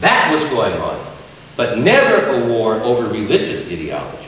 That was going on, but never a war over religious ideology.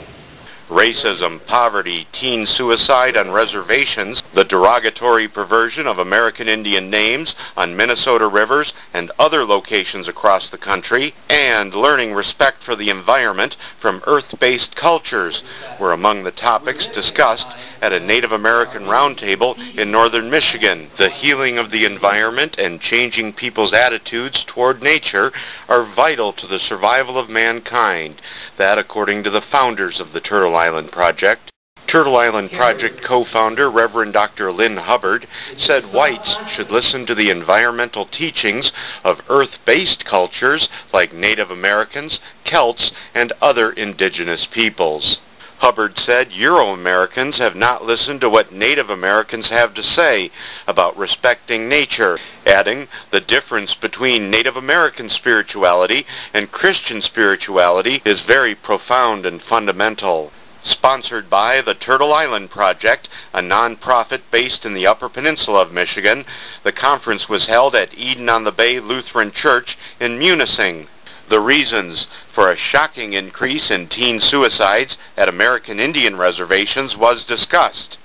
Racism, poverty, teen suicide on reservations, the derogatory perversion of American Indian names on Minnesota rivers and other locations across the country, and learning respect for the environment from earth-based cultures were among the topics discussed at a Native American Roundtable in northern Michigan. The healing of the environment and changing people's attitudes toward nature are vital to the survival of mankind. That, according to the founders of the Turtle Island Project. Turtle Island Project co-founder Reverend Dr. Lynn Hubbard said whites should listen to the environmental teachings of earth-based cultures like Native Americans, Celts, and other indigenous peoples. Hubbard said Euro-Americans have not listened to what Native Americans have to say about respecting nature, adding the difference between Native American spirituality and Christian spirituality is very profound and fundamental. Sponsored by the Turtle Island Project, a non-profit based in the Upper Peninsula of Michigan, the conference was held at Eden-on-the-Bay Lutheran Church in Munising. The reasons for a shocking increase in teen suicides at American Indian reservations was discussed,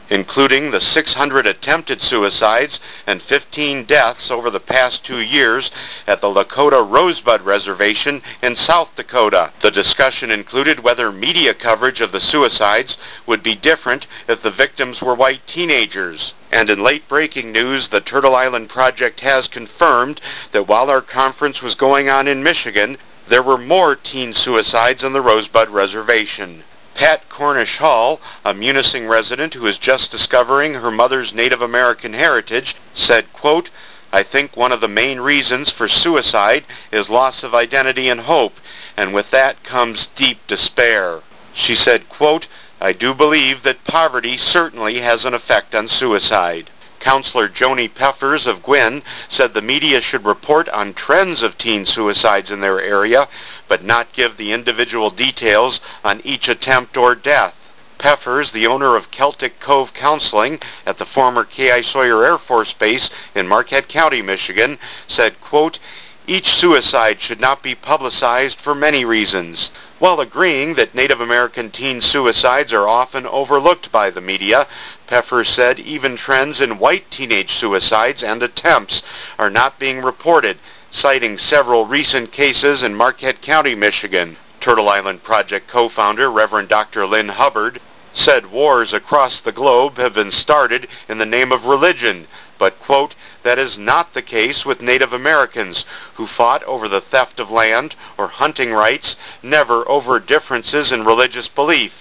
including the 600 attempted suicides and 15 deaths over the past 2 years at the Lakota Rosebud Reservation in South Dakota. The discussion included whether media coverage of the suicides would be different if the victims were white teenagers. And in late-breaking news, the Turtle Island Project has confirmed that while our conference was going on in Michigan, there were more teen suicides on the Rosebud Reservation. Pat Cornish Hall, a Munising resident who is just discovering her mother's Native American heritage, said, quote, "I think one of the main reasons for suicide is loss of identity and hope, and with that comes deep despair." She said, quote, "I do believe that poverty certainly has an effect on suicide." Counselor Joni Peffers of Gwinn said the media should report on trends of teen suicides in their area, but not give the individual details on each attempt or death. Peffers, the owner of Celtic Cove Counseling at the former K.I. Sawyer Air Force Base in Marquette County, Michigan, said, quote, "Each suicide should not be publicized for many reasons." While agreeing that Native American teen suicides are often overlooked by the media, Peffers said even trends in white teenage suicides and attempts are not being reported, citing several recent cases in Marquette County, Michigan. Turtle Island Project co-founder Reverend Dr. Lynn Hubbard said wars across the globe have been started in the name of religion, but, quote, "that is not the case with Native Americans, who fought over the theft of land or hunting rights, never over differences in religious belief."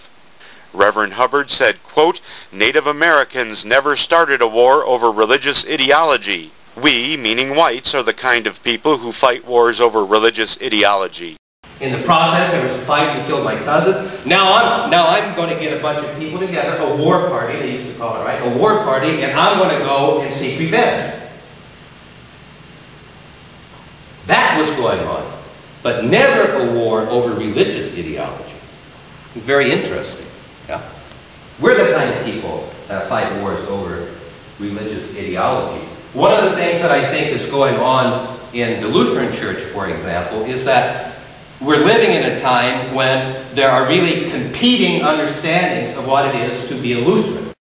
Reverend Hubbard said, quote, "Native Americans never started a war over religious ideology. We, meaning whites, are the kind of people who fight wars over religious ideology." In the process, there was a fight who killed my cousin. Now I'm going to get a bunch of people together, a war party, they used to call it, right? A war party, and I'm going to go and seek revenge. That was going on, but never a war over religious ideology. Very interesting. Yeah? We're the kind of people that fight wars over religious ideologies. One of the things that I think is going on in the Lutheran Church, for example, is that we're living in a time when there are really competing understandings of what it is to be a Lutheran.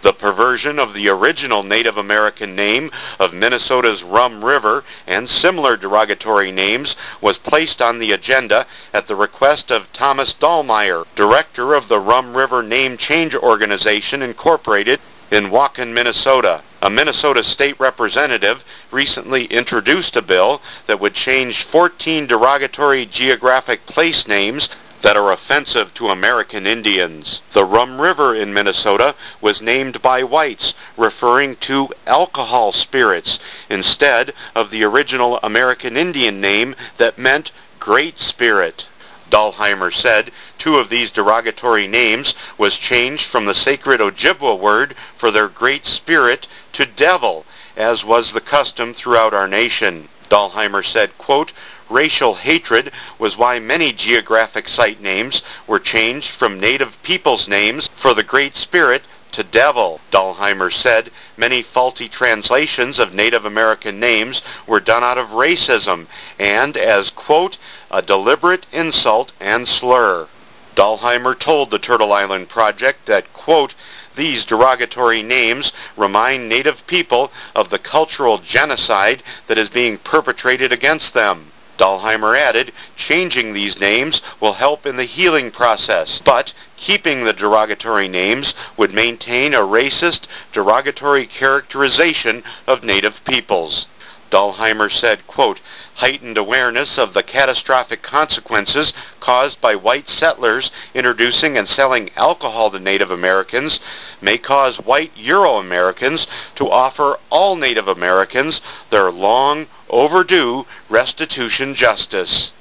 The perversion of the original Native American name of Minnesota's Rum River and similar derogatory names was placed on the agenda at the request of Thomas Dahlmeyer, director of the Rum River Name Change Organization Incorporated in Waukon, Minnesota. A Minnesota state representative recently introduced a bill that would change 14 derogatory geographic place names that are offensive to American Indians. The Rum River in Minnesota was named by whites, referring to alcohol spirits, instead of the original American Indian name that meant Great Spirit. Dahlheimer said 2 of these derogatory names was changed from the sacred Ojibwa word for their Great Spirit to devil, as was the custom throughout our nation. Dahlheimer said, quote, "Racial hatred was why many geographic site names were changed from native peoples' names for the Great Spirit to devil. Dalheimer said many faulty translations of Native American names were done out of racism and as, quote, a deliberate insult and slur. Dalheimer told the Turtle Island Project that, quote, these derogatory names remind Native people of the cultural genocide that is being perpetrated against them. Dalheimer added, changing these names will help in the healing process, but keeping the derogatory names would maintain a racist, derogatory characterization of Native peoples. Dalheimer said, quote, heightened awareness of the catastrophic consequences caused by white settlers introducing and selling alcohol to Native Americans may cause white Euro-Americans to offer all Native Americans their long overdue restitution justice.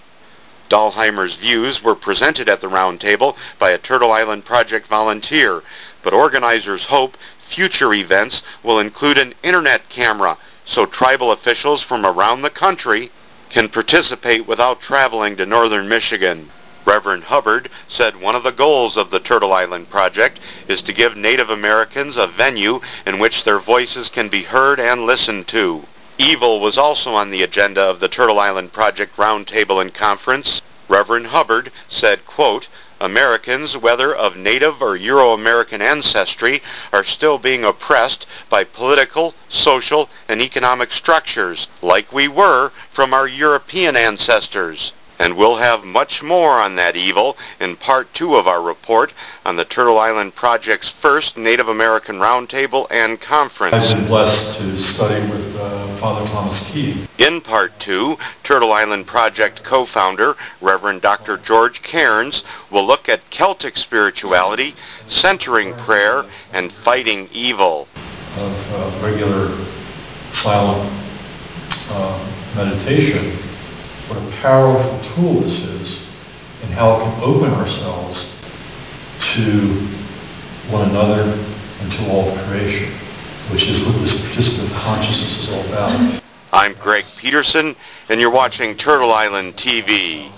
Dalheimer's views were presented at the roundtable by a Turtle Island Project volunteer, but organizers hope future events will include an internet camera so tribal officials from around the country can participate without traveling to northern Michigan. Reverend Hubbard said one of the goals of the Turtle Island Project is to give Native Americans a venue in which their voices can be heard and listened to. Evil was also on the agenda of the Turtle Island Project Roundtable and Conference. Reverend Hubbard said, quote, Americans, whether of Native or Euro-American ancestry, are still being oppressed by political, social, and economic structures, like we were from our European ancestors. And we'll have much more on that evil in Part 2 of our report on the Turtle Island Project's first Native American Roundtable and Conference. I've been blessed to study with Father Thomas Keith. In Part 2, Turtle Island Project co-founder, Reverend Dr. George Cairns, will look at Celtic spirituality, centering prayer, and fighting evil. Of regular silent meditation, what a powerful tool this is, and how it can open ourselves to one another and to all creation, which is what this participant consciousness is all about. I'm Greg Peterson, and you're watching Turtle Island TV.